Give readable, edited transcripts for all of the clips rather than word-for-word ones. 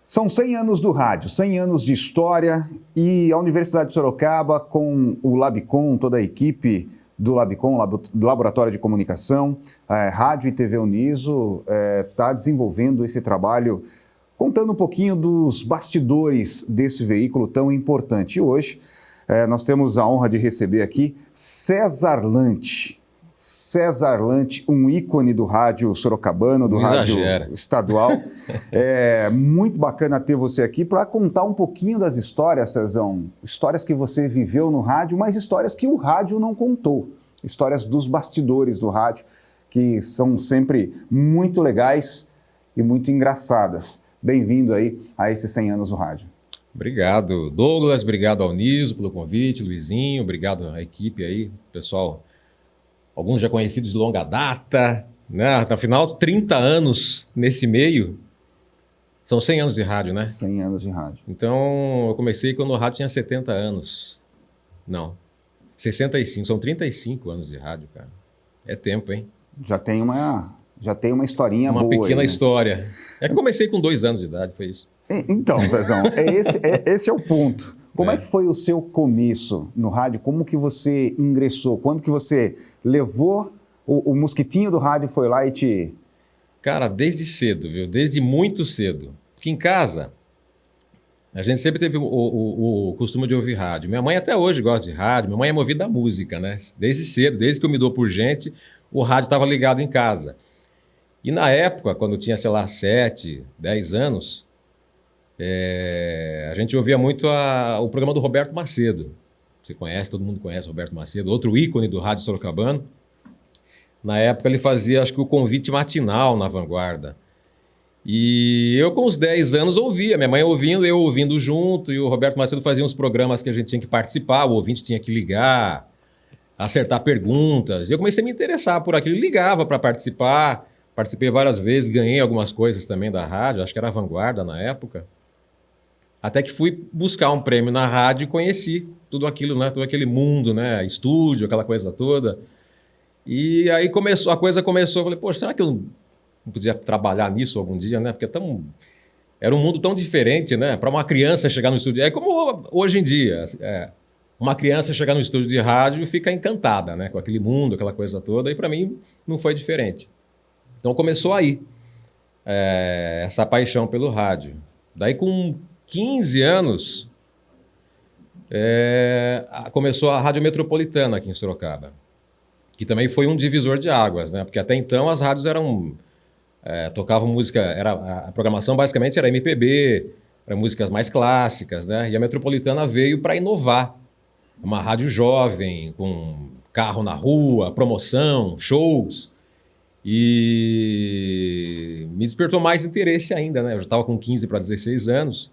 São 100 anos do rádio, 100 anos de história, e a Universidade de Sorocaba, com o Labcom, toda a equipe do Labcom, Laboratório de Comunicação, Rádio e TV Uniso, está desenvolvendo esse trabalho, contando um pouquinho dos bastidores desse veículo tão importante. E hoje nós temos a honra de receber aqui César Lante. César Lante, um ícone do rádio sorocabano, do rádio estadual. É muito bacana ter você aqui para contar um pouquinho das histórias, Cezão. Histórias que você viveu no rádio, mas histórias que o rádio não contou. Histórias dos bastidores do rádio, que são sempre muito legais e muito engraçadas. Bem-vindo aí a esses 100 anos do rádio. Obrigado, Douglas. Obrigado ao Niso pelo convite, Luizinho. Obrigado à equipe aí, pessoal. Alguns já conhecidos de longa data, né? Afinal, 30 anos nesse meio. São 100 anos de rádio, né? 100 anos de rádio. Então, eu comecei quando o rádio tinha 70 anos. Não, 65. São 35 anos de rádio, cara. É tempo, hein? Já tem uma historinha boa. Uma pequena aí, né? História. É que comecei com 2 anos de idade, foi isso. Então, Zezão, esse é o ponto. Como é que foi o seu começo no rádio? Como que você ingressou? Quando que você levou o mosquitinho do rádio, foi lá e te... Cara, desde cedo, viu? Desde muito cedo. Porque em casa, a gente sempre teve o costume de ouvir rádio. Minha mãe até hoje gosta de rádio. Minha mãe é movida à música, né? Desde cedo, desde que eu me dou por gente, o rádio estava ligado em casa. E na época, quando eu tinha, sei lá, 7, 10 anos... a gente ouvia muito o programa do Roberto Macedo. Você conhece, todo mundo conhece o Roberto Macedo, outro ícone do rádio sorocabano. Na época ele fazia, acho que o convite matinal na Vanguarda. E eu com uns 10 anos ouvia, minha mãe ouvindo, eu ouvindo junto, e o Roberto Macedo fazia uns programas que a gente tinha que participar, o ouvinte tinha que ligar, acertar perguntas. E eu comecei a me interessar por aquilo, ligava para participar, participei várias vezes, ganhei algumas coisas também da rádio, acho que era a Vanguarda na época. Até que fui buscar um prêmio na rádio e conheci tudo aquilo, né? Todo aquele mundo, né? Estúdio, aquela coisa toda. E aí a coisa começou, eu falei, poxa, será que eu não podia trabalhar nisso algum dia, né? Porque era um mundo tão diferente, né? Para uma criança chegar no estúdio, é como hoje em dia, uma criança chegar no estúdio de rádio e fica encantada, né? Com aquele mundo, aquela coisa toda, e para mim não foi diferente. Então começou aí, essa paixão pelo rádio. Daí com 15 anos, começou a Rádio Metropolitana aqui em Sorocaba, que também foi um divisor de águas, né? Porque até então as rádios tocavam música, a programação basicamente era MPB, eram músicas mais clássicas, né? E a Metropolitana veio para inovar. Uma rádio jovem, com carro na rua, promoção, shows. E me despertou mais interesse ainda, né? Eu já estava com 15 para 16 anos.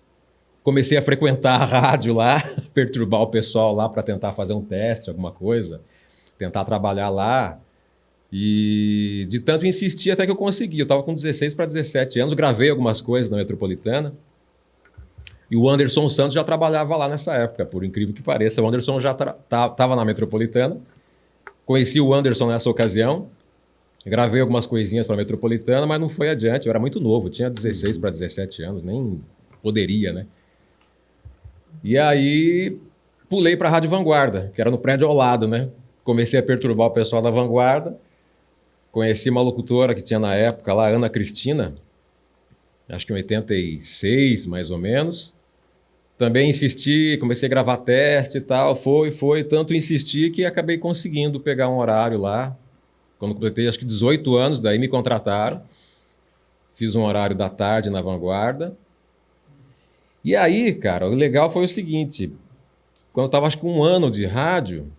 Comecei a frequentar a rádio lá, perturbar o pessoal lá para tentar fazer um teste, alguma coisa, tentar trabalhar lá. E de tanto insistir até que eu consegui. Eu estava com 16 para 17 anos, gravei algumas coisas na Metropolitana. E o Anderson Santos já trabalhava lá nessa época, por incrível que pareça. O Anderson já estava na Metropolitana. Conheci o Anderson nessa ocasião. Gravei algumas coisinhas para a Metropolitana, mas não foi adiante. Eu era muito novo, tinha 16 para 17 anos, nem poderia, né? E aí pulei para a Rádio Vanguarda, que era no prédio ao lado, né? Comecei a perturbar o pessoal da Vanguarda. Conheci uma locutora que tinha na época lá, Ana Cristina, acho que em 86, mais ou menos. Também insisti, comecei a gravar teste e tal, foi, tanto insisti que acabei conseguindo pegar um horário lá. Quando completei, acho que 18 anos, daí me contrataram. Fiz um horário da tarde na Vanguarda. E aí, cara, o legal foi o seguinte, quando eu estava, acho que 1 ano de rádio,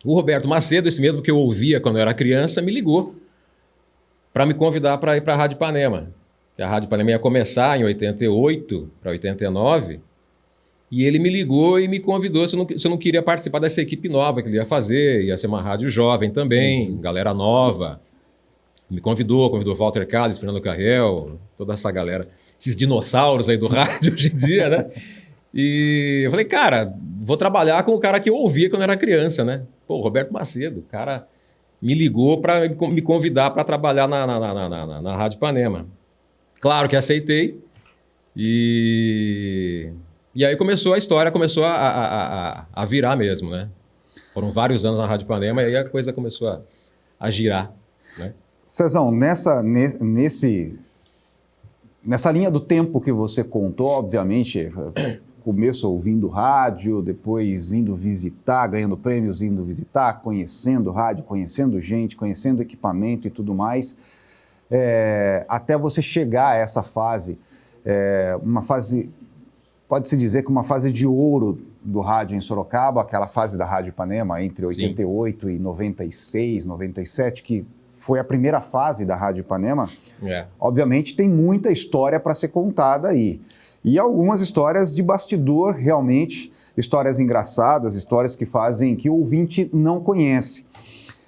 o Roberto Macedo, esse mesmo que eu ouvia quando eu era criança, me ligou para me convidar para ir para a Rádio Ipanema. A Rádio Ipanema ia começar em 88 para 89, e ele me ligou e me convidou se eu não queria participar dessa equipe nova que ele ia fazer, ia ser uma rádio jovem também, galera nova. Me convidou o Walter Calles, Fernando Carrel, toda essa galera, esses dinossauros aí do rádio hoje em dia, né? E eu falei, cara, vou trabalhar com o cara que eu ouvia quando eu era criança, né? Pô, Roberto Macedo, o cara me ligou para me convidar para trabalhar na Rádio Ipanema. Claro que aceitei. E aí começou a história, começou a virar mesmo, né? Foram vários anos na Rádio Ipanema e aí a coisa começou a girar, né? Cezão, nessa linha do tempo que você contou, obviamente, começo ouvindo rádio, depois indo visitar, ganhando prêmios, indo visitar, conhecendo rádio, conhecendo gente, conhecendo equipamento e tudo mais, até você chegar a essa fase, uma fase, pode-se dizer que uma fase de ouro do rádio em Sorocaba, aquela fase da Rádio Ipanema entre 88 Sim. e 96, 97, que foi a primeira fase da Rádio Ipanema. Obviamente tem muita história para ser contada aí. E algumas histórias de bastidor, realmente, histórias engraçadas, histórias que fazem que o ouvinte não conhece.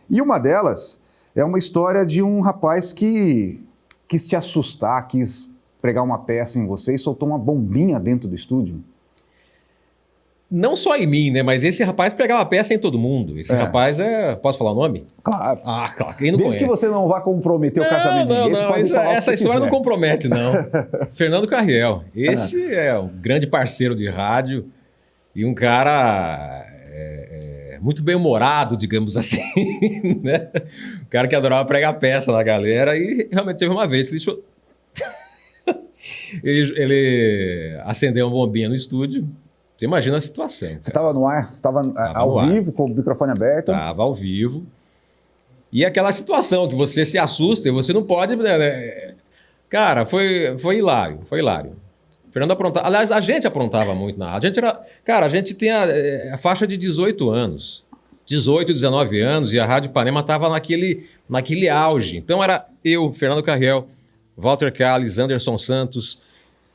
E uma delas é uma história de um rapaz que quis te assustar, quis pregar uma peça em você e soltou uma bombinha dentro do estúdio. Não só em mim, né? Mas esse rapaz pregava peça em todo mundo. Esse rapaz é... Posso falar o nome? Claro. Ah, claro. Quem não Desde que você não vá comprometer o casamento de ninguém, você pode falar essa história não compromete, não. Fernando Carriel. Esse é um grande parceiro de rádio e um cara muito bem-humorado, digamos assim, né? Um cara que adorava pregar peça na galera e realmente teve uma vez que ele acendeu uma bombinha no estúdio. Você imagina a situação. Você estava no ar? Você estava ao vivo, com o microfone aberto? Estava ao vivo. E aquela situação que você se assusta e você não pode... Cara, foi hilário, foi hilário. Fernando aprontava... Aliás, a gente aprontava muito na rádio. A gente tem a faixa de 18 anos. 18, 19 anos, e a Rádio Ipanema estava naquele auge. Então era eu, Fernando Carriel, Walter Calles, Anderson Santos...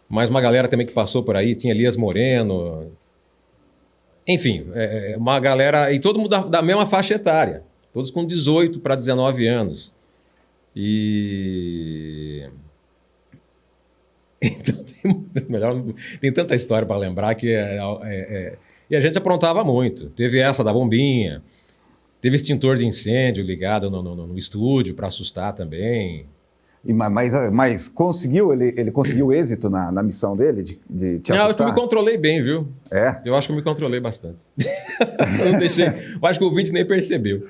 mais uma galera também que passou por aí, tinha Elias Moreno, enfim, uma galera, e todo mundo da mesma faixa etária, todos com 18 para 19 anos. Então tem tanta história para lembrar que e a gente aprontava muito. Teve essa da bombinha, teve extintor de incêndio ligado no estúdio para assustar também. Mas conseguiu, ele conseguiu êxito na missão dele de te assustar? Eu acho que eu me controlei bem, viu? Eu acho que eu me controlei bastante. Eu não deixei, eu acho que o ouvinte nem percebeu.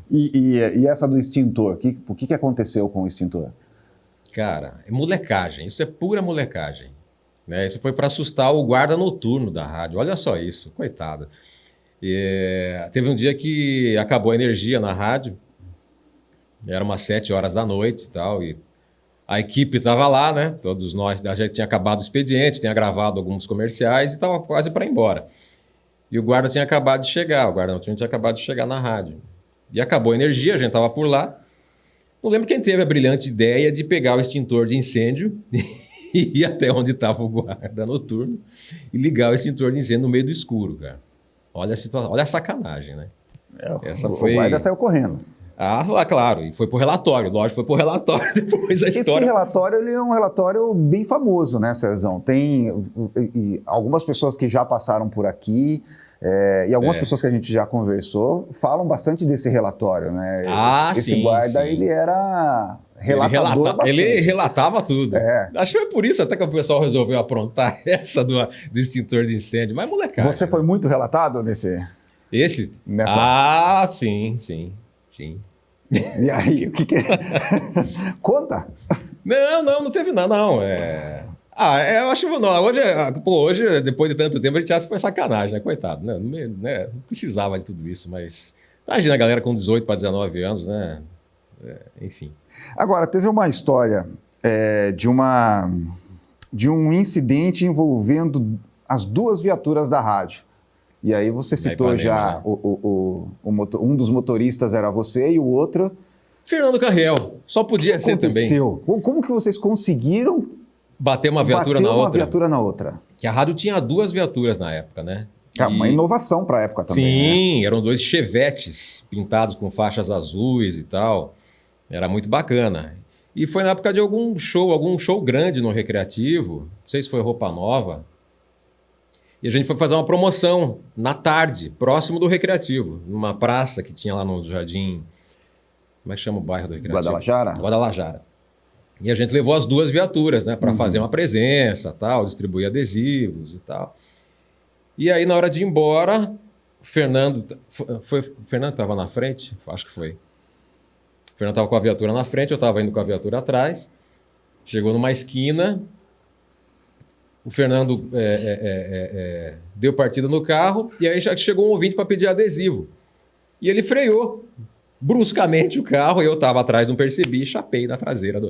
E essa do extintor, o que aconteceu com o extintor? Cara, é molecagem, isso é pura molecagem, né? Isso foi para assustar o guarda noturno da rádio, olha só isso, coitado. Teve um dia que acabou a energia na rádio, era umas 7 horas da noite e tal, e a equipe estava lá, né? Todos nós, a gente tinha acabado o expediente, tinha gravado alguns comerciais e estava quase para ir embora. E o guarda tinha acabado de chegar, o guarda noturno tinha acabado de chegar na rádio. E acabou a energia, a gente estava por lá. Não lembro quem teve a brilhante ideia de pegar o extintor de incêndio e ir até onde estava o guarda noturno e ligar o extintor de incêndio no meio do escuro, cara. Olha a situação, olha a sacanagem, né? O guarda saiu correndo. Claro, e foi pro relatório, lógico, foi pro relatório depois a história. Esse relatório, ele é um relatório bem famoso, né, Cezão? Tem algumas pessoas que já passaram por aqui, e algumas pessoas que a gente já conversou, falam bastante desse relatório, né? Esse guarda, sim. Ele era relatador ele relatava tudo. Acho que foi por isso até que o pessoal resolveu aprontar essa do extintor de incêndio, mas molecada. Você foi muito relatado nesse? Esse? Sim. E aí, o que é? Conta! Não teve nada, não. Eu acho que hoje, depois de tanto tempo, a gente acha que foi sacanagem, né? Coitado, né? Não precisava de tudo isso, mas imagina a galera com 18 para 19 anos, né? Enfim. Agora, teve uma história de um incidente envolvendo as duas viaturas da rádio. E aí você citou já um dos motoristas era você e o outro... Fernando Carriel. Só podia ser também. Como que vocês conseguiram bater uma viatura na outra? Que a rádio tinha 2 viaturas na época, né? Uma inovação para a época também. Sim, né? Eram 2 chevetes pintados com faixas azuis e tal. Era muito bacana. E foi na época de algum show grande no Recreativo, não sei se foi Roupa Nova, e a gente foi fazer uma promoção na tarde, próximo do Recreativo, numa praça que tinha lá no Jardim... Como é que chama o bairro do Recreativo? Guadalajara? Guadalajara. E a gente levou as 2 viaturas, né, para fazer uma presença, tal, distribuir adesivos e tal. E aí, na hora de ir embora, o Fernando estava na frente? Acho que foi. O Fernando estava com a viatura na frente, eu estava indo com a viatura atrás. Chegou numa esquina, o Fernando deu partida no carro, e aí já chegou um ouvinte para pedir adesivo. E ele freou bruscamente o carro, e eu estava atrás, não percebi, e chapei na traseira.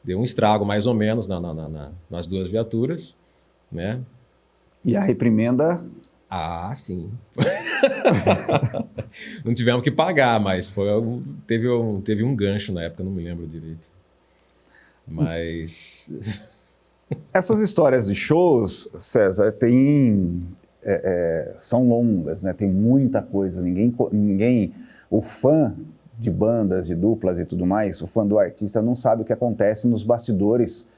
Deu um estrago, mais ou menos, nas 2 viaturas, né? E a reprimenda? Ah, sim. Não tivemos que pagar, mas teve um gancho na época, não me lembro direito. Mas... Essas histórias de shows, César, são longas, né? Tem muita coisa. Ninguém, o fã de bandas, de duplas e tudo mais, o fã do artista não sabe o que acontece nos bastidores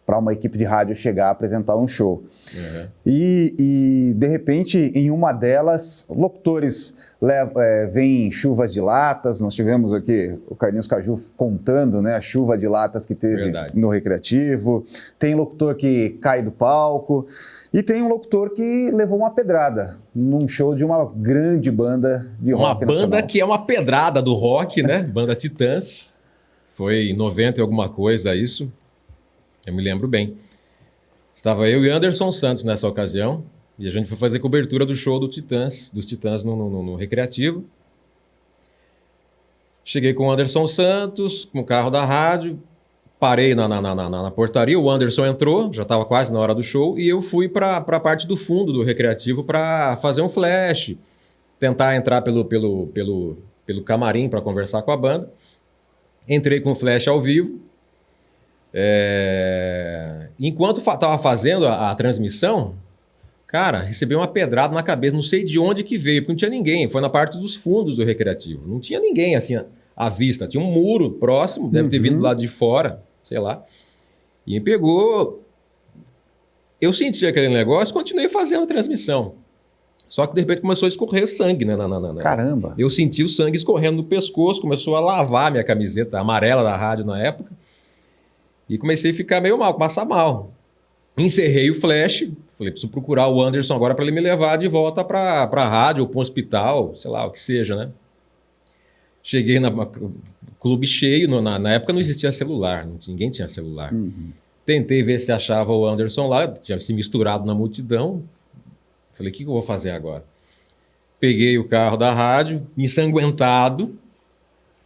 para uma equipe de rádio chegar a apresentar um show. Uhum. E, de repente, em uma delas, locutores vêm chuvas de latas. Nós tivemos aqui o Carlinhos Caju contando, né, a chuva de latas que teve no Recreativo. Tem locutor que cai do palco. E tem um locutor que levou uma pedrada num show de uma grande banda de rock nacional. Uma banda que é uma pedrada do rock, né? Banda Titãs. Foi em 90 e alguma coisa isso. Eu me lembro bem. Estava eu e Anderson Santos nessa ocasião, e a gente foi fazer cobertura do show dos Titãs no Recreativo. Cheguei com o Anderson Santos, com o carro da rádio, parei na portaria, o Anderson entrou, já estava quase na hora do show, e eu fui para a parte do fundo do Recreativo para fazer um flash, tentar entrar pelo camarim para conversar com a banda. Entrei com o flash ao vivo. Enquanto estava fazendo a transmissão, cara, recebi uma pedrada na cabeça, não sei de onde que veio, porque não tinha ninguém, foi na parte dos fundos do Recreativo, não tinha ninguém assim à vista, tinha um muro próximo, deve ter vindo do lado de fora, sei lá, e me pegou. Eu senti aquele negócio, continuei fazendo a transmissão, só que de repente começou a escorrer sangue, né? Caramba! Eu senti o sangue escorrendo no pescoço, começou a lavar minha camiseta amarela da rádio na época. E comecei a ficar meio mal, passar mal. Encerrei o flash, falei, preciso procurar o Anderson agora para ele me levar de volta para a rádio ou para um hospital, sei lá, o que seja, né? Cheguei no clube cheio, na época não existia celular, ninguém tinha celular. Uhum. Tentei ver se achava o Anderson lá, tinha se misturado na multidão. Falei, o que eu vou fazer agora? Peguei o carro da rádio, ensanguentado,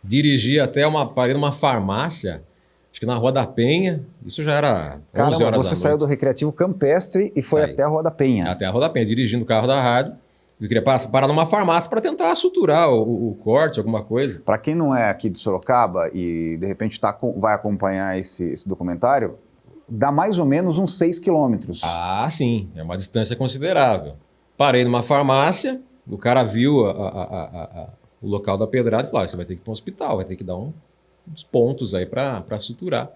dirigi até parei numa farmácia, acho que na Rua da Penha, isso já era 11 horas da noite. Você saiu do Recreativo Campestre e foi até a Rua da Penha. Até a Rua da Penha, dirigindo o carro da rádio. Eu queria parar numa farmácia para tentar suturar o corte, alguma coisa. Para quem não é aqui de Sorocaba e de repente vai acompanhar esse documentário, dá mais ou menos uns 6 quilômetros. Ah, sim, é uma distância considerável. Parei numa farmácia, o cara viu o local da pedrada e falou, você vai ter que ir para um hospital, vai ter que dar uns pontos aí para suturar.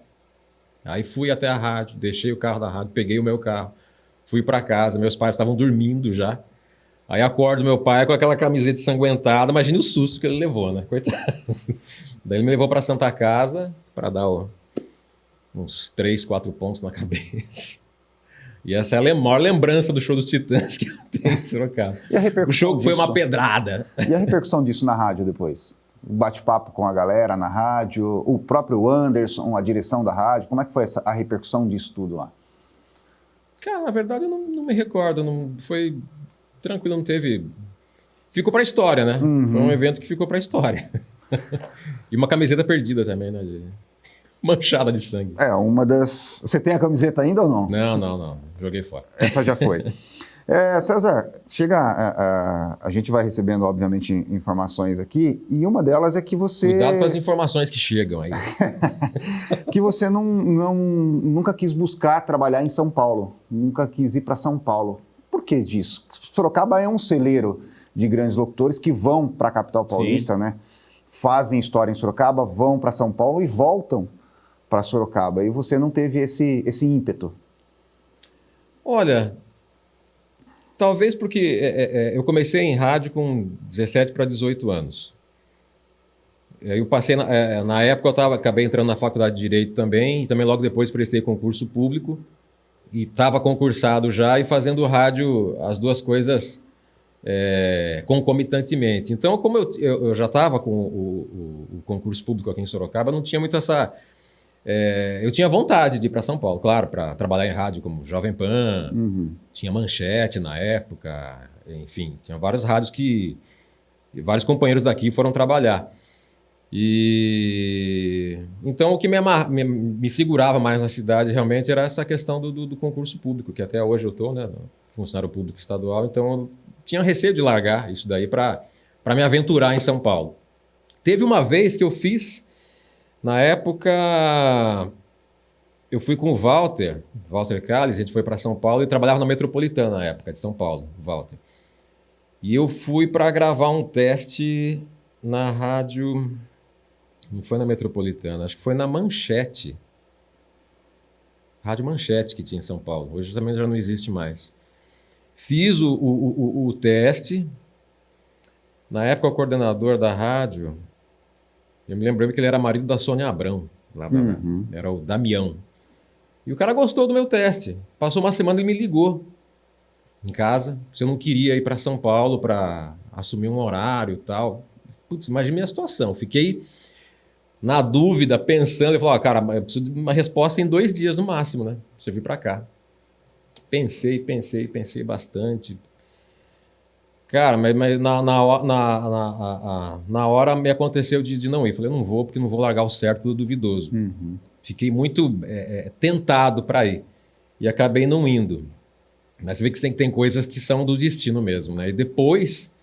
Aí fui até a rádio, deixei o carro da rádio, peguei o meu carro, fui para casa, meus pais estavam dormindo já. Aí acordo meu pai com aquela camiseta ensanguentada, imagine o susto que ele levou, né? Coitado. Daí ele me levou para a Santa Casa para dar uns 3, 4 pontos na cabeça. E essa é a maior lembrança do show dos Titãs que eu tenho em Sorocaba. O show foi uma pedrada. E a repercussão disso na rádio depois? O bate-papo com a galera na rádio, o próprio Anderson, a direção da rádio, como é que foi a repercussão disso tudo lá? Cara, na verdade eu não me recordo, foi tranquilo, não teve... Ficou pra história, né? Uhum. Foi um evento que ficou pra história. E uma camiseta perdida também, né? Manchada de sangue. Uma das... Você tem a camiseta ainda ou não? Não. Joguei fora. Essa já foi. César, a gente vai recebendo, obviamente, informações aqui, e uma delas é que você... Cuidado com as informações que chegam aí. Que você nunca quis buscar trabalhar em São Paulo, nunca quis ir para São Paulo. Por que disso? Sorocaba é um celeiro de grandes locutores que vão para a capital paulista, né? fazem história em Sorocaba, vão para São Paulo e voltam para Sorocaba. E você não teve esse ímpeto? Olha, talvez porque eu comecei em rádio com 17 para 18 anos. Eu passei, na época eu acabei entrando na faculdade de Direito também, e também logo depois prestei concurso público, e estava concursado já e fazendo rádio, as duas coisas concomitantemente. Então, como eu já estava com o concurso público aqui em Sorocaba, não tinha muito essa... eu tinha vontade de ir para São Paulo, claro, para trabalhar em rádio como Jovem Pan, tinha Manchete na época, enfim, tinha vários rádios que vários companheiros daqui foram trabalhar. Então o que me segurava mais na cidade realmente era essa questão do concurso público, que até hoje eu estou, né, funcionário público estadual, então eu tinha receio de largar isso daí para me aventurar em São Paulo. Teve uma vez que eu fiz, na época, eu fui com o Walter Calles, a gente foi para São Paulo e trabalhava na Metropolitana na época de São Paulo, Walter. E eu fui para gravar um teste na rádio... Não foi na Metropolitana, acho que foi na Manchete. Rádio Manchete que tinha em São Paulo. Hoje também já não existe mais. Fiz o teste. Na época, o coordenador da rádio, eu me lembrei que ele era marido da Sônia Abrão. Era o Damião. E o cara gostou do meu teste. Passou uma semana e me ligou em casa. Se eu não queria ir para São Paulo para assumir um horário e tal. Putz, imagine a minha situação. Fiquei... na dúvida, pensando, ele falou, cara, eu preciso de uma resposta em 2 dias no máximo, né? Você vir para cá. Pensei bastante. Cara, mas na hora me aconteceu de não ir. Falei, eu não vou, porque não vou largar o certo do duvidoso. Fiquei muito tentado para ir. E acabei não indo. Mas você vê que tem coisas que são do destino mesmo, né? E depois,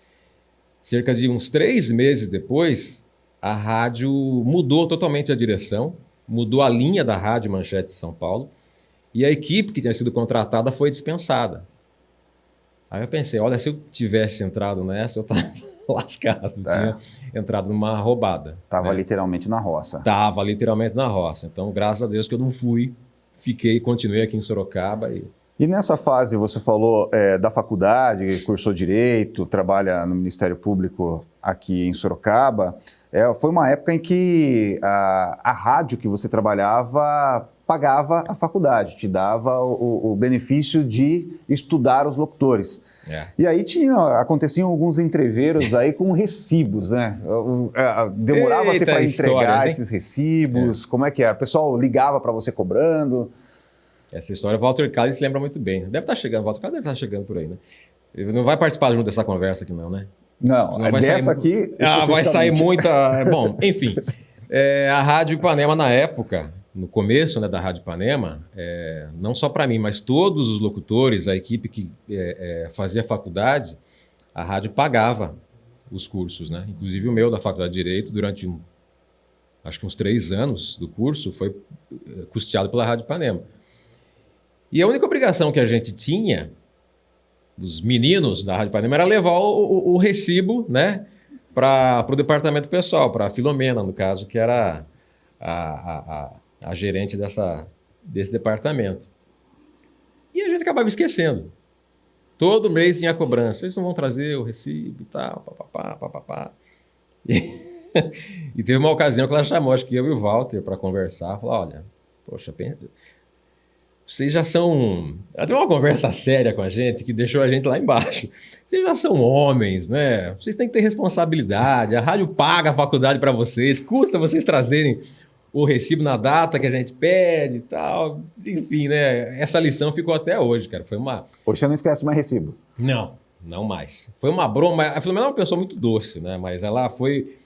cerca de uns 3 meses depois... a rádio mudou totalmente a direção, mudou a linha da Rádio Manchete de São Paulo e a equipe que tinha sido contratada foi dispensada. Aí eu pensei, olha, se eu tivesse entrado nessa, eu estava lascado, tinha entrado numa roubada. Estava literalmente na roça. Estava literalmente na roça. Então, graças a Deus que eu não fui, continuei aqui em Sorocaba. E nessa fase, você falou da faculdade, cursou Direito, trabalha no Ministério Público aqui em Sorocaba. Foi uma época em que a rádio que você trabalhava pagava a faculdade, te dava o benefício de estudar os locutores. E aí aconteciam alguns entreveros aí com recibos, né? Demorava-se para entregar esses recibos, como é que é? O pessoal ligava para você cobrando... Essa história, o Walter Calles se lembra muito bem. Deve estar chegando, o Walter Calles deve estar chegando por aí, né? Ele não vai participar junto dessa conversa aqui não, né? Não, dessa aqui... vai sair muita... Bom, enfim. A Rádio Ipanema, na época, no começo, né, da Rádio Ipanema, não só para mim, mas todos os locutores, a equipe que fazia faculdade, a rádio pagava os cursos, né? Inclusive o meu da Faculdade de Direito, durante acho que uns 3 anos do curso, foi custeado pela Rádio Ipanema. E a única obrigação que a gente tinha, os meninos da Rádio Ipanema, era levar o recibo, né, para o departamento pessoal, para a Filomena, no caso, que era a gerente desse departamento. E a gente acabava esquecendo. Todo mês tinha cobrança. Eles não vão trazer o recibo e tal, papapá. E teve uma ocasião que ela chamou, acho que eu e o Walter, para conversar. Falou, olha, poxa, vocês já são... Ela teve uma conversa séria com a gente que deixou a gente lá embaixo. Vocês já são homens, né? Vocês têm que ter responsabilidade. A rádio paga a faculdade para vocês. Custa vocês trazerem o recibo na data que a gente pede e tal. Enfim, né? Essa lição ficou até hoje, cara. Hoje você não esquece mais recibo? Não, não mais. Foi uma broma. A Filomena é uma pessoa muito doce, né? Mas ela foi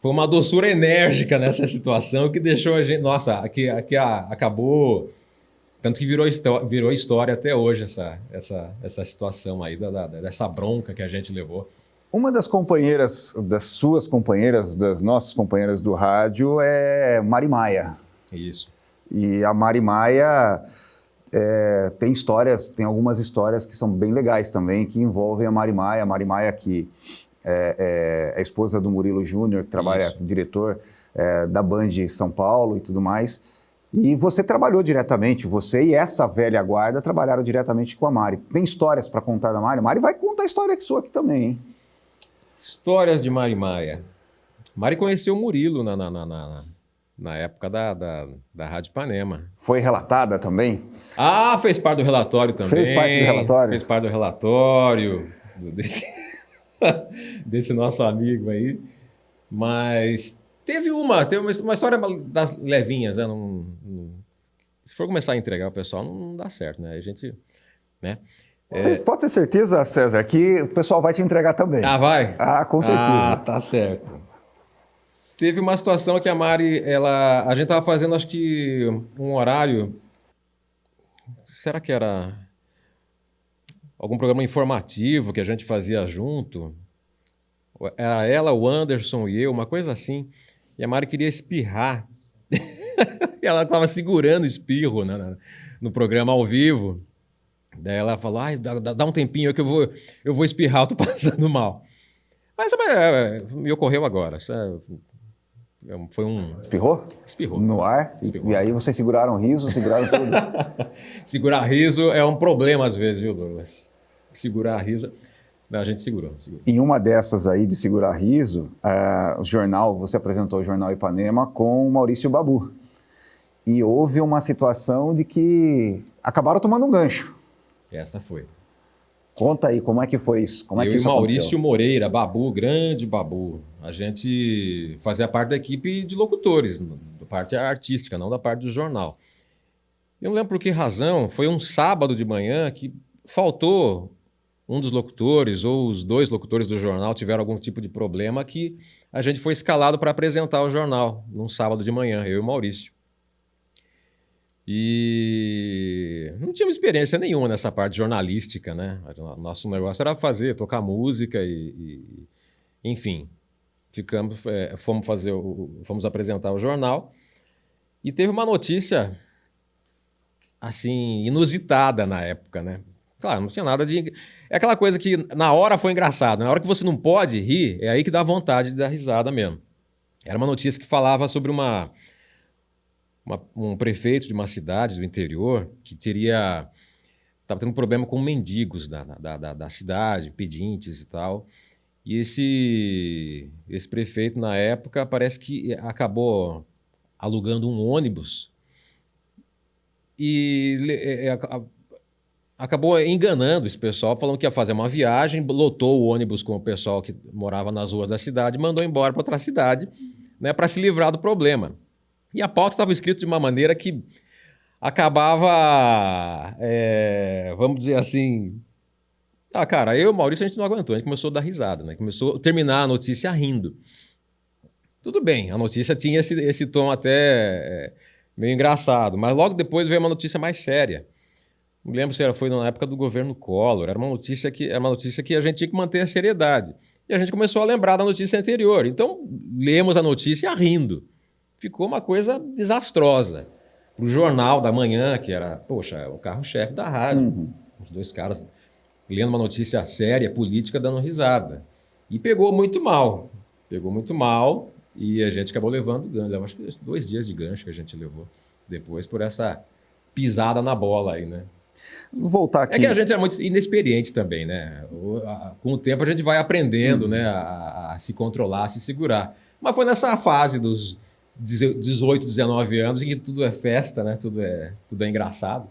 uma doçura enérgica nessa situação que deixou a gente... Nossa, aqui acabou... Tanto que virou história até hoje essa situação aí, dessa bronca que a gente levou. Uma das companheiras, das suas companheiras, das nossas companheiras do rádio é Mari Maia. Isso. E a Mari Maia tem algumas histórias que são bem legais também, que envolvem a Mari Maia. A Mari Maia que é a esposa do Murilo Júnior, que trabalha diretor da Band São Paulo e tudo mais. E você trabalhou diretamente, você e essa velha guarda trabalharam diretamente com a Mari. Tem histórias para contar da Mari? A Mari vai contar a história sua aqui também, hein? Histórias de Mari Maia. Mari conheceu o Murilo na época da Rádio Ipanema. Foi relatada também? Ah, fez parte do relatório também. Fez parte do relatório? Fez parte do relatório desse nosso amigo aí. Mas teve uma história das levinhas, né? Se for começar a entregar o pessoal, não dá certo, né? A gente, né? Pode ter certeza, César, que o pessoal vai te entregar também. Ah, vai? Ah, com certeza. Ah, tá certo. Teve uma situação que a Mari, a gente estava fazendo, acho que um horário. Será que era algum programa informativo que a gente fazia junto? Era ela, o Anderson e eu, uma coisa assim. E a Mari queria espirrar. E ela estava segurando o espirro, né, no programa ao vivo. Daí ela falou, ai, dá um tempinho que eu vou espirrar, eu tô passando mal. Mas me ocorreu agora. Foi um... Espirrou? Espirrou. No ar? Espirrou. E aí vocês seguraram riso, seguraram tudo? Segurar riso é um problema às vezes, viu, Douglas? Segurar riso... Não, a gente segurou. Em uma dessas aí de segurar riso, o jornal, você apresentou o Jornal Ipanema com o Maurício Babu. E houve uma situação de que acabaram tomando um gancho. Essa foi. Conta aí, como é que foi isso? Como é que Eu isso e Maurício aconteceu? Moreira, Babu, grande Babu. A gente fazia parte da equipe de locutores, da parte artística, não da parte do jornal. Eu não lembro por que razão, foi um sábado de manhã que faltou um dos locutores ou os dois locutores do jornal tiveram algum tipo de problema que a gente foi escalado para apresentar o jornal num sábado de manhã, eu e o Maurício. E não tínhamos experiência nenhuma nessa parte jornalística, né? Nosso negócio era tocar música enfim, fomos apresentar o jornal e teve uma notícia assim inusitada na época, né? Claro, não tinha nada de... É aquela coisa que na hora foi engraçado, na hora que você não pode rir, é aí que dá vontade de dar risada mesmo. Era uma notícia que falava sobre um prefeito de uma cidade do interior que estava tendo um problema com mendigos da cidade, pedintes e tal. E esse prefeito, na época, parece que acabou alugando um ônibus e acabou enganando esse pessoal, falando que ia fazer uma viagem, lotou o ônibus com o pessoal que morava nas ruas da cidade e mandou embora para outra cidade, né, para se livrar do problema. E a pauta estava escrita de uma maneira que acabava, vamos dizer assim... Ah, cara, eu e o Maurício a gente não aguentou, a gente começou a dar risada, né? Começou a terminar a notícia rindo. Tudo bem, a notícia tinha esse tom até meio engraçado, mas logo depois veio uma notícia mais séria. Não lembro se foi na época do governo Collor, era uma notícia que a gente tinha que manter a seriedade. E a gente começou a lembrar da notícia anterior. Então, lemos a notícia rindo. Ficou uma coisa desastrosa. Para o Jornal da Manhã, que era, poxa, o carro-chefe da rádio. Os dois caras lendo uma notícia séria, política, dando risada. E pegou muito mal. E a gente acabou levando gancho. Acho que 2 dias de gancho que a gente levou depois por essa pisada na bola aí, né? Vou voltar aqui. É que a gente era muito inexperiente também, né? Com o tempo a gente vai aprendendo, né, a se controlar, a se segurar. Mas foi nessa fase dos 18, 19 anos em que tudo é festa, né? Tudo é engraçado.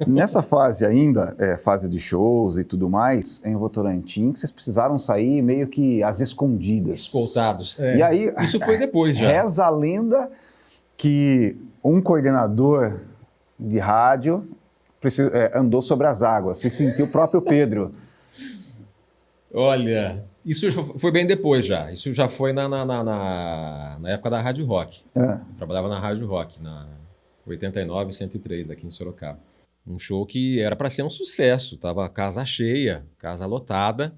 Nessa fase ainda, fase de shows e tudo mais, em Votorantim, que vocês precisaram sair meio que às escondidas. Escoltados. E aí, isso foi depois já. Reza a lenda que um coordenador de rádio andou sobre as águas, se sentiu o próprio Pedro. Olha, isso foi bem depois já. Isso já foi na época da Rádio Rock. Eu trabalhava na Rádio Rock, na 89, 103, aqui em Sorocaba. Um show que era para ser um sucesso. Tava casa cheia, casa lotada.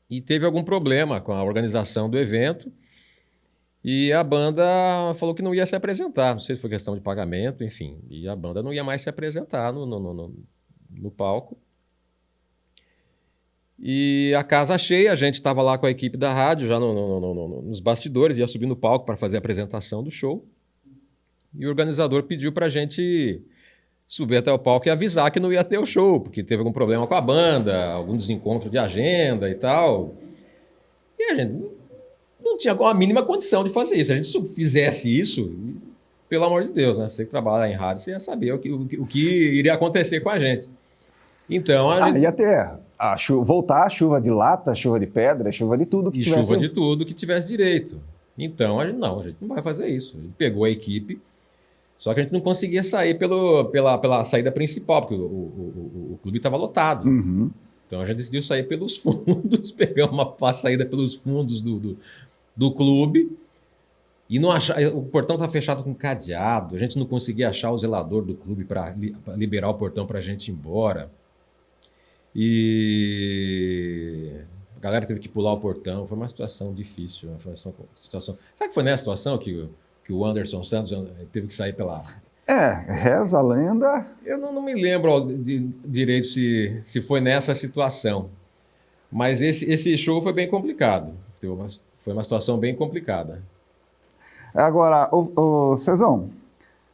E teve algum problema com a organização do evento. E a banda falou que não ia se apresentar. Não sei se foi questão de pagamento, enfim. E a banda não ia mais se apresentar no palco. E a casa cheia, a gente estava lá com a equipe da rádio, já nos bastidores, ia subir no palco para fazer a apresentação do show. E o organizador pediu para a gente subir até o palco e avisar que não ia ter o show, porque teve algum problema com a banda, algum desencontro de agenda e tal. E a gente não tinha a mínima condição de fazer isso. Se a gente fizesse isso, pelo amor de Deus, né? Você que trabalha em rádio, você ia saber o que iria acontecer com a gente. Então, a gente... ia ter voltar a chuva de lata, chuva de pedra, chuva de tudo que tivesse. chuva de tudo que tivesse direito. Então, a gente não vai fazer isso. A gente pegou a equipe, só que a gente não conseguia sair pela saída principal, porque o clube estava lotado. Uhum. Então, a gente decidiu sair pelos fundos, pegar uma saída pelos fundos do clube. E não achar, o portão estava fechado com cadeado, a gente não conseguia achar o zelador do clube para liberar o portão para a gente ir embora. E a galera teve que pular o portão, foi uma situação difícil. Foi uma situação... Sabe que foi nessa situação que o Anderson Santos teve que sair pela... Reza a lenda. Eu não me lembro direito se foi nessa situação, mas esse show foi bem complicado. Foi uma situação bem complicada. Agora, o Cezão...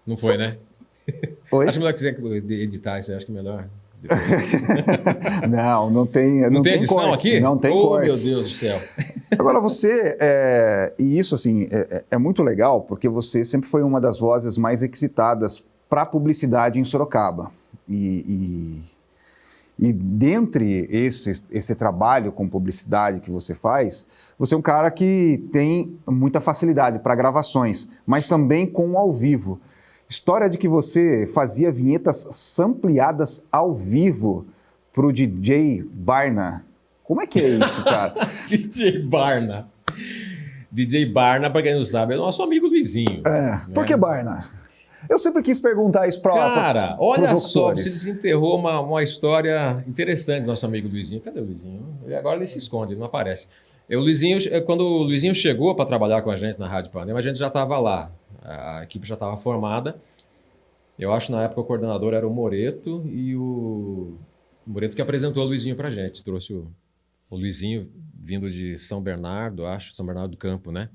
Não foi, né? Oi? Acho melhor que quiser editar isso, acho que é melhor. Não tem edição cortes, aqui? Não tem cortes. Meu Deus do céu. Agora você, e isso assim, é muito legal, porque você sempre foi uma das vozes mais requisitadas para a publicidade em Sorocaba. E dentre esse trabalho com publicidade que você faz, você é um cara que tem muita facilidade para gravações, mas também com ao vivo. História de que você fazia vinhetas sampleadas ao vivo para o DJ Barna. Como é que é isso, cara? DJ Barna. DJ Barna, para quem não sabe, é nosso amigo Luizinho. Por que Barna? Eu sempre quis perguntar isso para Cara, olha só, você desenterrou uma história interessante do nosso amigo Luizinho. Cadê o Luizinho? Agora ele se esconde, ele não aparece. Quando o Luizinho chegou para trabalhar com a gente na Rádio Panema, a gente já estava lá. A equipe já estava formada. Eu acho que na época o coordenador era o Moreto e o Moreto que apresentou o Luizinho para a gente. Trouxe o Luizinho vindo de São Bernardo, São Bernardo do Campo, né?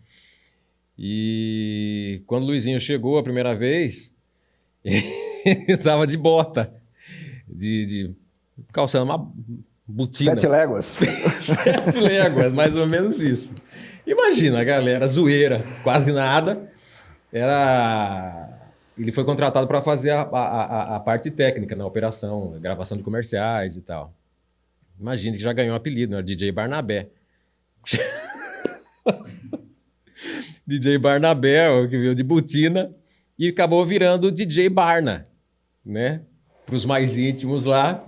E quando o Luizinho chegou a primeira vez, ele estava de bota, calçando uma botina. 7 léguas. 7 léguas, mais ou menos isso. Imagina, galera, zoeira, quase nada. Ele foi contratado para fazer a parte técnica na operação, gravação de comerciais e tal. Imagina que já ganhou um apelido, né? DJ Barnabé. DJ Barnabé, que veio de botina, e acabou virando DJ Barna, né? Para os mais íntimos lá.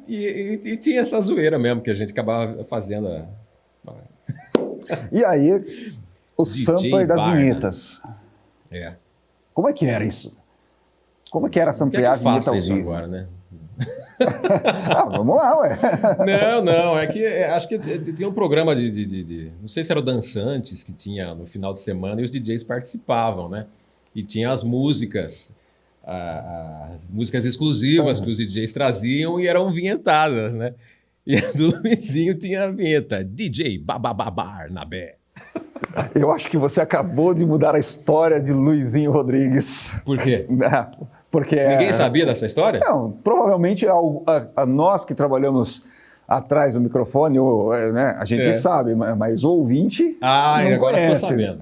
E tinha essa zoeira mesmo, que a gente acabava fazendo. E aí, o sampler das vinhetas. Como é que era isso? Como é que era samplear a vinheta ao vivo? Agora, né? Vamos lá, ué. Não, acho que tinha um programa não sei se era o Dançantes que tinha no final de semana e os DJs participavam, né? E tinha as músicas exclusivas que os DJs traziam e eram vinhetadas, né? E a do Luizinho tinha a vinheta DJ Barnabé. Eu acho que você acabou de mudar a história de Luizinho Rodrigues. Por quê? Porque ninguém sabia dessa história? Não, provavelmente a nós que trabalhamos atrás do microfone, né, a gente sabe, mas o ouvinte não agora conhece. Ficou sabendo.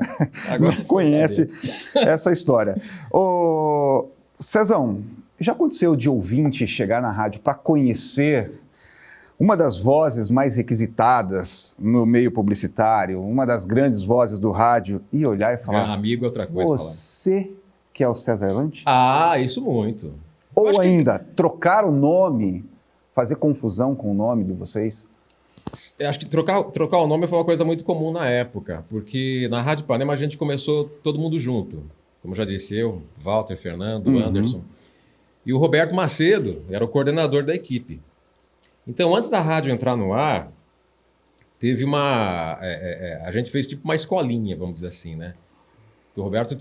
Agora não conhece essa história. Ô, Cezão, já aconteceu de ouvinte chegar na rádio para conhecer uma das vozes mais requisitadas no meio publicitário, uma das grandes vozes do rádio, e olhar e falar... amigo é outra coisa. Você que é o César Lante? Isso muito. Ou ainda, trocar o nome, fazer confusão com o nome de vocês? Eu acho que trocar o nome foi uma coisa muito comum na época, porque na Rádio Panema a gente começou todo mundo junto. Como já disse eu, Walter, Fernando, Anderson. E o Roberto Macedo era o coordenador da equipe. Então, antes da rádio entrar no ar, teve a gente fez tipo uma escolinha, vamos dizer assim, né? O Roberto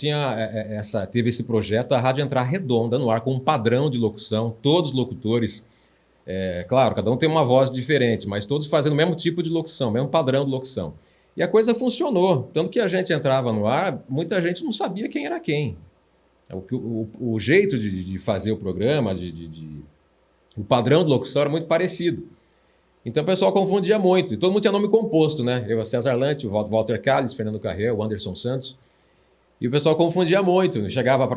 teve esse projeto, a rádio entrar redonda no ar, com um padrão de locução, todos os locutores Claro, cada um tem uma voz diferente, mas todos fazendo o mesmo tipo de locução, mesmo padrão de locução. E a coisa funcionou. Tanto que a gente entrava no ar, muita gente não sabia quem era quem. O jeito de fazer o programa, o padrão de locução era muito parecido. Então o pessoal confundia muito. E todo mundo tinha nome composto, né? Eu, César Lante, o Walter Calles, Fernando Carrel, o Anderson Santos. E o pessoal confundia muito. Chegava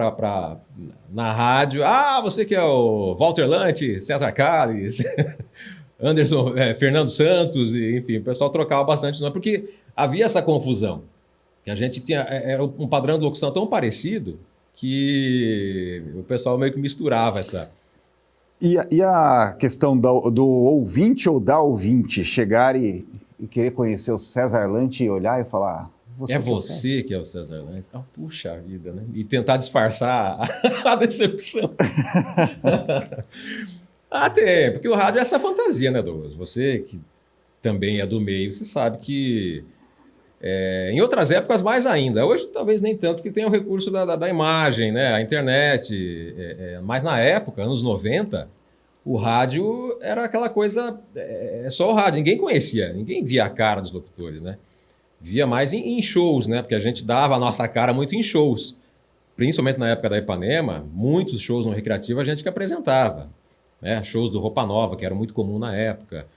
na rádio, você que é o Walter Lante, César Calles, Anderson, Fernando Santos, enfim, o pessoal trocava bastante nome, porque havia essa confusão. Que a gente era um padrão de locução tão parecido que o pessoal meio que misturava essa... E a questão do ouvinte ou da ouvinte chegar e querer conhecer o César Lante e olhar e falar... Você que é o César Lante? Puxa vida, né? E tentar disfarçar a decepção. Até, porque o rádio é essa fantasia, né, Douglas? Você que também é do meio, você sabe que em outras épocas mais ainda. Hoje talvez nem tanto, porque tem o recurso da imagem, né? A internet. Mas na época, anos 90, o rádio era aquela coisa... só o rádio, ninguém conhecia, ninguém via a cara dos locutores, né? Via mais em shows, né? Porque a gente dava a nossa cara muito em shows. Principalmente na época da Ipanema, muitos shows no Recreativo a gente que apresentava. Né? Shows do Roupa Nova, que era muito comum na época.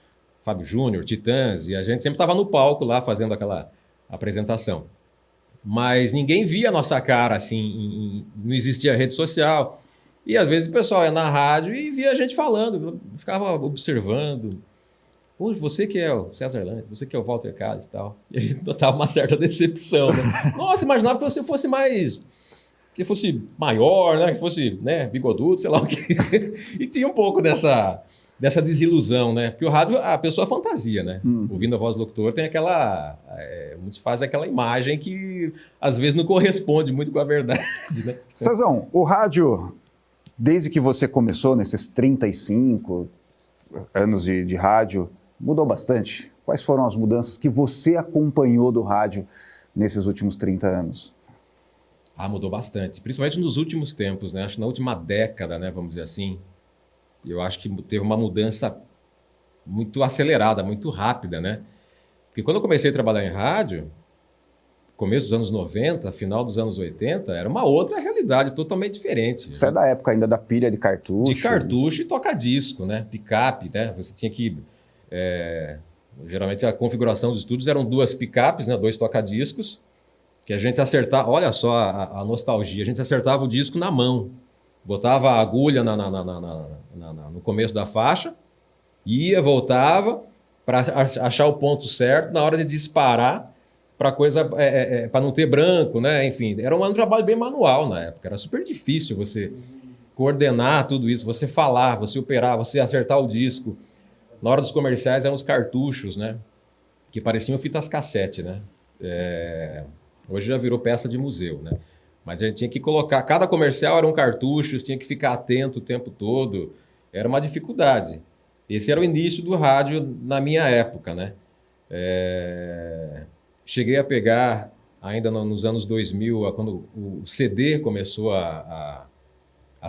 Fábio Júnior, Titãs, e a gente sempre estava no palco lá fazendo aquela apresentação. Mas ninguém via a nossa cara, assim, não existia rede social. E às vezes o pessoal ia na rádio e via a gente falando, ficava observando. Hoje você que é o César Lante, você que é o Walter Calles e tal. E a gente notava uma certa decepção, né? Nossa, imaginava que você fosse mais... Se fosse maior, né? Que fosse, né, bigodudo, sei lá o quê. E tinha um pouco dessa desilusão, né? Porque o rádio, a pessoa fantasia, né? Ouvindo a voz do locutor, tem aquela... muitos fazem aquela imagem que às vezes não corresponde muito com a verdade, né? Cezão, o rádio, desde que você começou nesses 35 anos de rádio, mudou bastante. Quais foram as mudanças que você acompanhou do rádio nesses últimos 30 anos? Mudou bastante, principalmente nos últimos tempos, né? Acho que na última década, né, vamos dizer assim, eu acho que teve uma mudança muito acelerada, muito rápida, né? Porque quando eu comecei a trabalhar em rádio, começo dos anos 90, final dos anos 80, era uma outra realidade totalmente diferente. Você é da época ainda da pilha de cartucho? De cartucho e toca-disco, né? Picape, né? Você tinha que... geralmente a configuração dos estúdios eram 2 picapes, né? 2 toca-discos, que a gente acertava... Olha só a nostalgia. A gente acertava o disco na mão. Botava a agulha no começo da faixa, ia, voltava, para achar o ponto certo, na hora de disparar, para não ter branco, né? Enfim, era um trabalho bem manual na época. Era super difícil você coordenar tudo isso, você falar, você operar, você acertar o disco. Na hora dos comerciais eram os cartuchos, né? Que pareciam fitas cassete, né? Hoje já virou peça de museu, né? Mas a gente tinha que colocar... Cada comercial era um cartucho, tinha que ficar atento o tempo todo. Era uma dificuldade. Esse era o início do rádio na minha época, né? Cheguei a pegar, ainda nos anos 2000, quando o CD começou a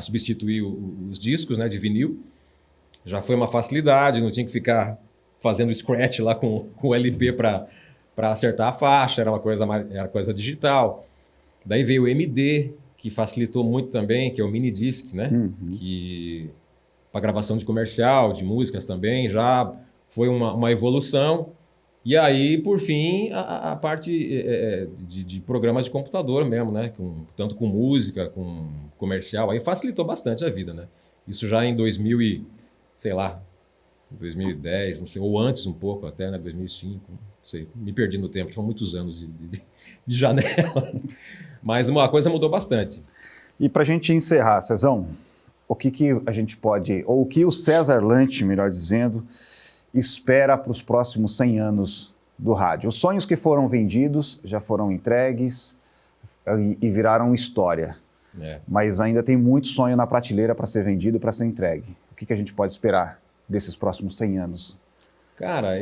substituir os discos, né, de vinil. Já foi uma facilidade, não tinha que ficar fazendo scratch lá com o LP para acertar a faixa, era coisa digital. Daí veio o MD, que facilitou muito também, que é o mini disc, né? Que para gravação de comercial, de músicas também, já foi uma evolução. E aí, por fim, a parte de programas de computador mesmo, né? Tanto com música, com comercial, aí facilitou bastante a vida, né? Isso já em 2010, não sei, ou antes um pouco até, né? 2005, não sei, me perdi no tempo, são muitos anos de janela. Mas uma coisa mudou bastante. E para a gente encerrar, Cezão, o que a gente pode, ou o que o César Lante, melhor dizendo, espera para os próximos 100 anos do rádio? Os sonhos que foram vendidos já foram entregues e viraram história. Mas ainda tem muito sonho na prateleira para ser vendido, para ser entregue. O que a gente pode esperar desses próximos 100 anos? Cara,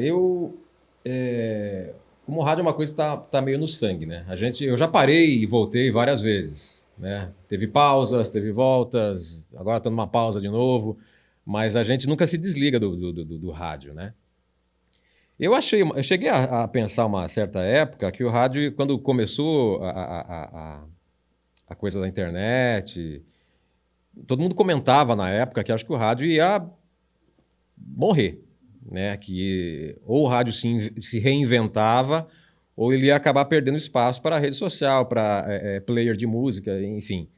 como o rádio é uma coisa que tá meio no sangue, né? Eu já parei e voltei várias vezes, né? Teve pausas, teve voltas, agora está numa pausa de novo. mas a gente nunca se desliga do rádio, né? Eu cheguei a pensar uma certa época que o rádio, quando começou a coisa da internet, todo mundo comentava na época que acho que o rádio ia morrer, né? Que ou o rádio se reinventava ou ele ia acabar perdendo espaço para a rede social, para player de música, enfim.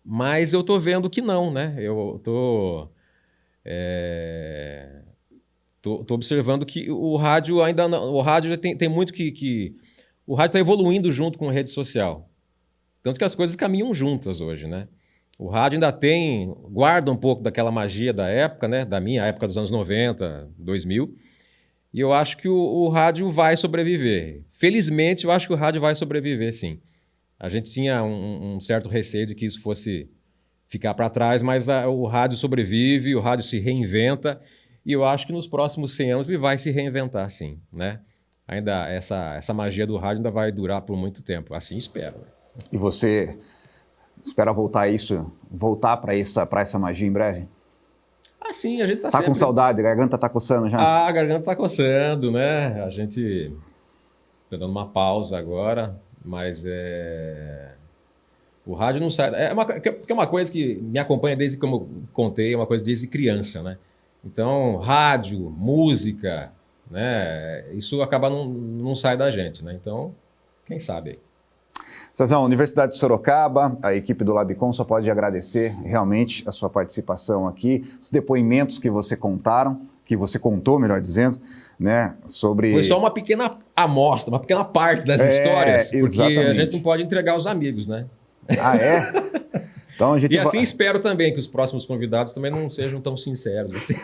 Mas eu tô vendo que não, né? Eu tô observando que o rádio ainda não, o rádio tem muito o rádio está evoluindo junto com a rede social. Tanto que as coisas caminham juntas hoje, né? O rádio ainda guarda um pouco daquela magia da época, né? Da minha época dos anos 90, 2000. E eu acho que o rádio vai sobreviver. Felizmente, eu acho que o rádio vai sobreviver, sim. A gente tinha um certo receio de que isso fosse ficar para trás, mas o rádio sobrevive, o rádio se reinventa. E eu acho que nos próximos 100 anos ele vai se reinventar, sim, né? Ainda essa magia do rádio ainda vai durar por muito tempo. Assim espero. Né? E você espera voltar para essa magia em breve? Ah, sim, a gente tá sempre... com saudade, a garganta tá coçando já? Ah, a garganta tá coçando, né? A gente tá dando uma pausa agora, mas o rádio não sai... Porque é uma coisa que me acompanha desde, como eu contei, é uma coisa desde criança, né? Então, rádio, música, né? Isso acaba não sai da gente, né? Então, quem sabe aí. Cezão, Universidade de Sorocaba, a equipe do Labicom só pode agradecer realmente a sua participação aqui, os depoimentos que você contou, melhor dizendo, né, sobre... Foi só uma pequena amostra, uma pequena parte das histórias, porque exatamente. A gente não pode entregar aos amigos, né? Ah, é? Então a gente e assim espero também que os próximos convidados também não sejam tão sinceros assim.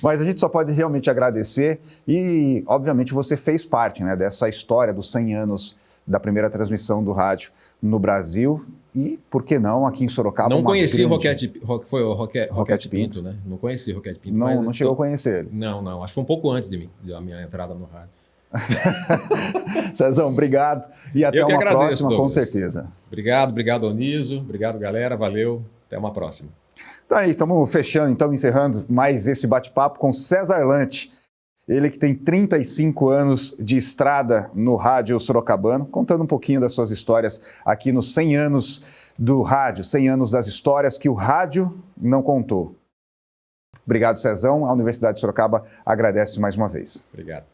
Mas a gente só pode realmente agradecer e, obviamente, você fez parte, né, dessa história dos 100 anos da primeira transmissão do rádio no Brasil e, por que não, aqui em Sorocaba. Não conheci foi o Roquete Pinto, né? Não conheci o Roquete Pinto. Não chegou a conhecer ele? Não. Acho que foi um pouco antes da minha entrada no rádio. Cezão, obrigado e até uma próxima, Douglas. Com certeza. Obrigado, Onísio. Obrigado, galera. Valeu. Até uma próxima. Então é isso, estamos fechando, então, encerrando mais esse bate-papo com César Lante. Ele que tem 35 anos de estrada no rádio sorocabano, contando um pouquinho das suas histórias aqui nos 100 anos do rádio, 100 anos das histórias que o rádio não contou. Obrigado, Cezão. A Universidade de Sorocaba agradece mais uma vez. Obrigado.